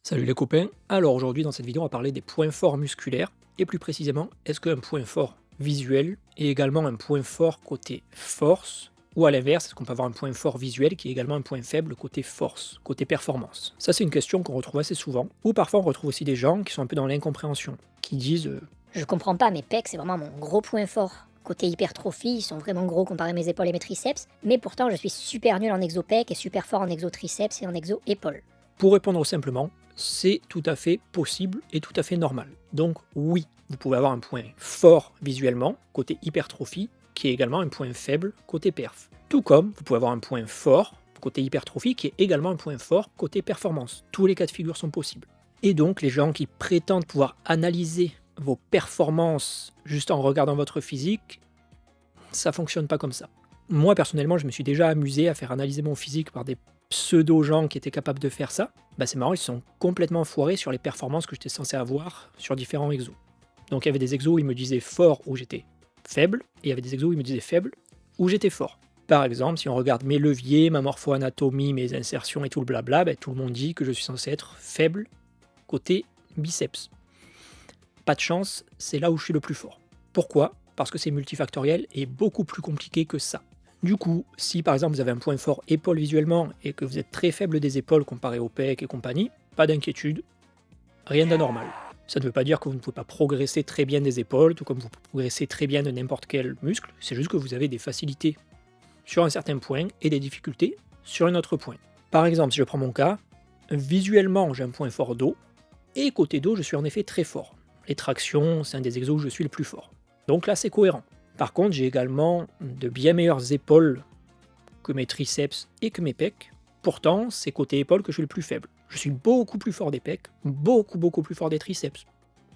Salut les copains, alors aujourd'hui dans cette vidéo on va parler des points forts musculaires, et plus précisément, est-ce qu'un point fort visuel est également un point fort côté force, ou à l'inverse, est-ce qu'on peut avoir un point fort visuel qui est également un point faible côté force, côté performance? Ça c'est une question qu'on retrouve assez souvent, ou parfois on retrouve aussi des gens qui sont un peu dans l'incompréhension, qui disent Je comprends pas, mes pecs, c'est vraiment mon gros point fort. Côté hypertrophie, ils sont vraiment gros comparé à mes épaules et mes triceps, mais pourtant je suis super nul en exo-pec et super fort en exo-triceps et en exo-épaules. Pour répondre simplement, c'est tout à fait possible et tout à fait normal. Donc oui, vous pouvez avoir un point fort visuellement, côté hypertrophie, qui est également un point faible côté perf. Tout comme vous pouvez avoir un point fort côté hypertrophie, qui est également un point fort côté performance. Tous les cas de figure sont possibles. Et donc les gens qui prétendent pouvoir analyser vos performances juste en regardant votre physique, ça fonctionne pas comme ça. Moi personnellement, je me suis déjà amusé à faire analyser mon physique par des pseudo-gens qui étaient capables de faire ça. Bah c'est marrant, ils se sont complètement foirés sur les performances que j'étais censé avoir sur différents exos. Donc il y avait des exos où ils me disaient fort où j'étais faible, et il y avait des exos où ils me disaient faible où j'étais fort. Par exemple, si on regarde mes leviers, ma morpho-anatomie, mes insertions et tout le blabla, bah, tout le monde dit que je suis censé être faible côté biceps. Pas de chance, c'est là où je suis le plus fort. Pourquoi? Parce que c'est multifactoriel et beaucoup plus compliqué que ça. Du coup, si par exemple vous avez un point fort épaule visuellement et que vous êtes très faible des épaules comparé au pec et compagnie, pas d'inquiétude, rien d'anormal. Ça ne veut pas dire que vous ne pouvez pas progresser très bien des épaules, tout comme vous progressez très bien de n'importe quel muscle, c'est juste que vous avez des facilités sur un certain point et des difficultés sur un autre point. Par exemple, si je prends mon cas, visuellement j'ai un point fort dos, et côté dos je suis en effet très fort. Les tractions, c'est un des exos où je suis le plus fort. Donc là c'est cohérent. Par contre, j'ai également de bien meilleures épaules que mes triceps et que mes pecs. Pourtant, c'est côté épaules que je suis le plus faible. Je suis beaucoup plus fort des pecs, beaucoup plus fort des triceps.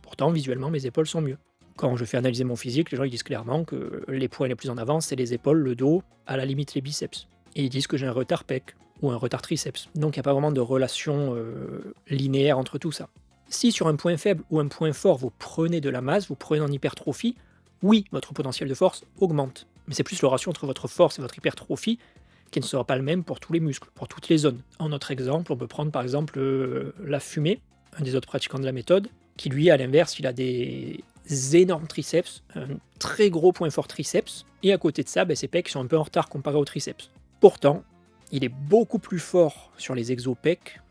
Pourtant, visuellement, mes épaules sont mieux. Quand je fais analyser mon physique, les gens ils disent clairement que les points les plus en avant, c'est les épaules, le dos, à la limite les biceps. Et ils disent que j'ai un retard pec ou un retard triceps. Donc il n'y a pas vraiment de relation linéaire entre tout ça. Si sur un point faible ou un point fort, vous prenez de la masse, vous prenez en hypertrophie, oui, votre potentiel de force augmente. Mais c'est plus le ratio entre votre force et votre hypertrophie qui ne sera pas le même pour tous les muscles, pour toutes les zones. En notre exemple, on peut prendre par exemple la fumée, un des autres pratiquants de la méthode, qui lui, à l'inverse, il a des énormes triceps, un très gros point fort triceps, et à côté de ça, ses pecs sont un peu en retard comparé aux triceps. Pourtant, il est beaucoup plus fort sur les exo-pecs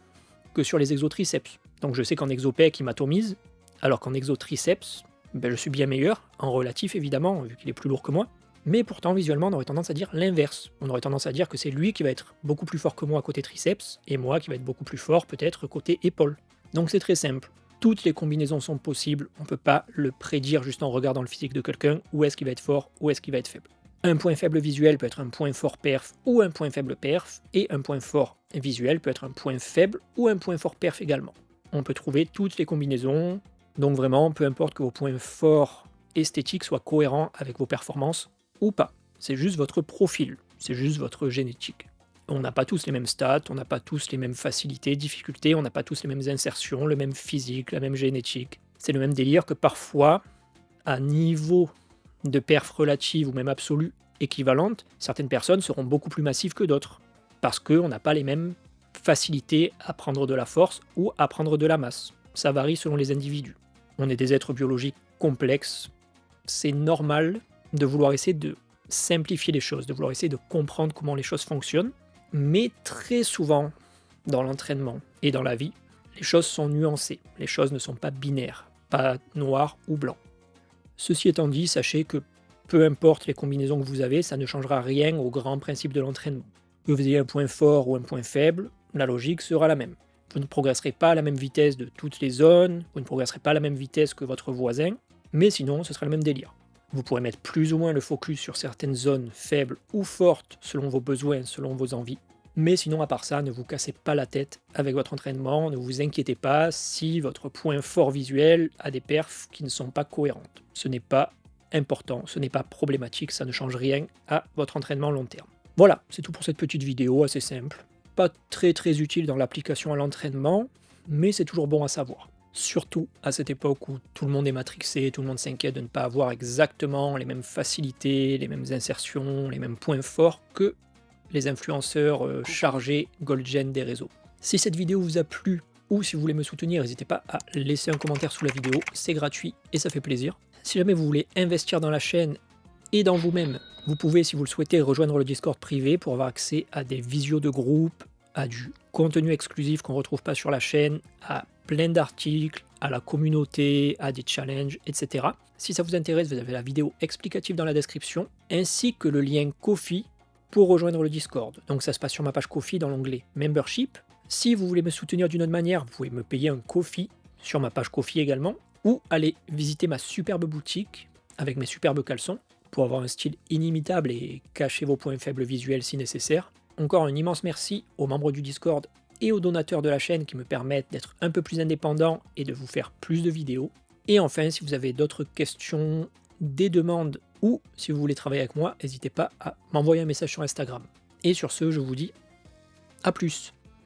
que sur les exo-triceps. Donc je sais qu'en exo-pec, il m'atomise, alors qu'en exo-triceps, je suis bien meilleur, en relatif évidemment, vu qu'il est plus lourd que moi, mais pourtant visuellement on aurait tendance à dire l'inverse. On aurait tendance à dire que c'est lui qui va être beaucoup plus fort que moi côté triceps, et moi qui va être beaucoup plus fort peut-être côté épaule. Donc c'est très simple, toutes les combinaisons sont possibles, on ne peut pas le prédire juste en regardant le physique de quelqu'un, où est-ce qu'il va être fort, où est-ce qu'il va être faible. Un point faible visuel peut être un point fort perf ou un point faible perf, et un point fort visuel peut être un point faible ou un point fort perf également. On peut trouver toutes les combinaisons, donc vraiment, peu importe que vos points forts esthétiques soient cohérents avec vos performances ou pas. C'est juste votre profil, c'est juste votre génétique. On n'a pas tous les mêmes stats, on n'a pas tous les mêmes facilités, difficultés, on n'a pas tous les mêmes insertions, le même physique, la même génétique. C'est le même délire que parfois, à niveau de perf relative ou même absolue équivalente, certaines personnes seront beaucoup plus massives que d'autres, parce qu'on n'a pas les mêmes facilités à prendre de la force ou à prendre de la masse. Ça varie selon les individus. On est des êtres biologiques complexes. C'est normal de vouloir essayer de simplifier les choses, de vouloir essayer de comprendre comment les choses fonctionnent. Mais très souvent, dans l'entraînement et dans la vie, les choses sont nuancées. Les choses ne sont pas binaires, pas noir ou blanc. Ceci étant dit, sachez que peu importe les combinaisons que vous avez, ça ne changera rien au grand principe de l'entraînement. Que vous ayez un point fort ou un point faible, la logique sera la même. Vous ne progresserez pas à la même vitesse de toutes les zones, vous ne progresserez pas à la même vitesse que votre voisin, mais sinon ce sera le même délire. Vous pourrez mettre plus ou moins le focus sur certaines zones faibles ou fortes selon vos besoins, selon vos envies, mais sinon à part ça, ne vous cassez pas la tête avec votre entraînement, ne vous inquiétez pas si votre point fort visuel a des perfs qui ne sont pas cohérentes. Ce n'est pas important, ce n'est pas problématique, ça ne change rien à votre entraînement long terme. Voilà, c'est tout pour cette petite vidéo assez simple. Pas très utile dans l'application à l'entraînement, mais c'est toujours bon à savoir. Surtout à cette époque où tout le monde est matrixé, tout le monde s'inquiète de ne pas avoir exactement les mêmes facilités, les mêmes insertions, les mêmes points forts que les influenceurs chargés Goldgen des réseaux. Si cette vidéo vous a plu, ou si vous voulez me soutenir, n'hésitez pas à laisser un commentaire sous la vidéo, c'est gratuit et ça fait plaisir. Si jamais vous voulez investir dans la chaîne et dans vous-même, vous pouvez, si vous le souhaitez, rejoindre le Discord privé pour avoir accès à des visios de groupe, à du contenu exclusif qu'on ne retrouve pas sur la chaîne, à plein d'articles, à la communauté, à des challenges, etc. Si ça vous intéresse, vous avez la vidéo explicative dans la description, ainsi que le lien Ko-fi pour rejoindre le Discord. Donc ça se passe sur ma page Ko-fi dans l'onglet Membership. Si vous voulez me soutenir d'une autre manière, vous pouvez me payer un Ko-fi sur ma page Ko-fi également, ou aller visiter ma superbe boutique avec mes superbes caleçons pour avoir un style inimitable et cacher vos points faibles visuels si nécessaire. Encore un immense merci aux membres du Discord et aux donateurs de la chaîne qui me permettent d'être un peu plus indépendant et de vous faire plus de vidéos. Et enfin, si vous avez d'autres questions, des demandes ou si vous voulez travailler avec moi, n'hésitez pas à m'envoyer un message sur Instagram. Et sur ce, je vous dis à plus.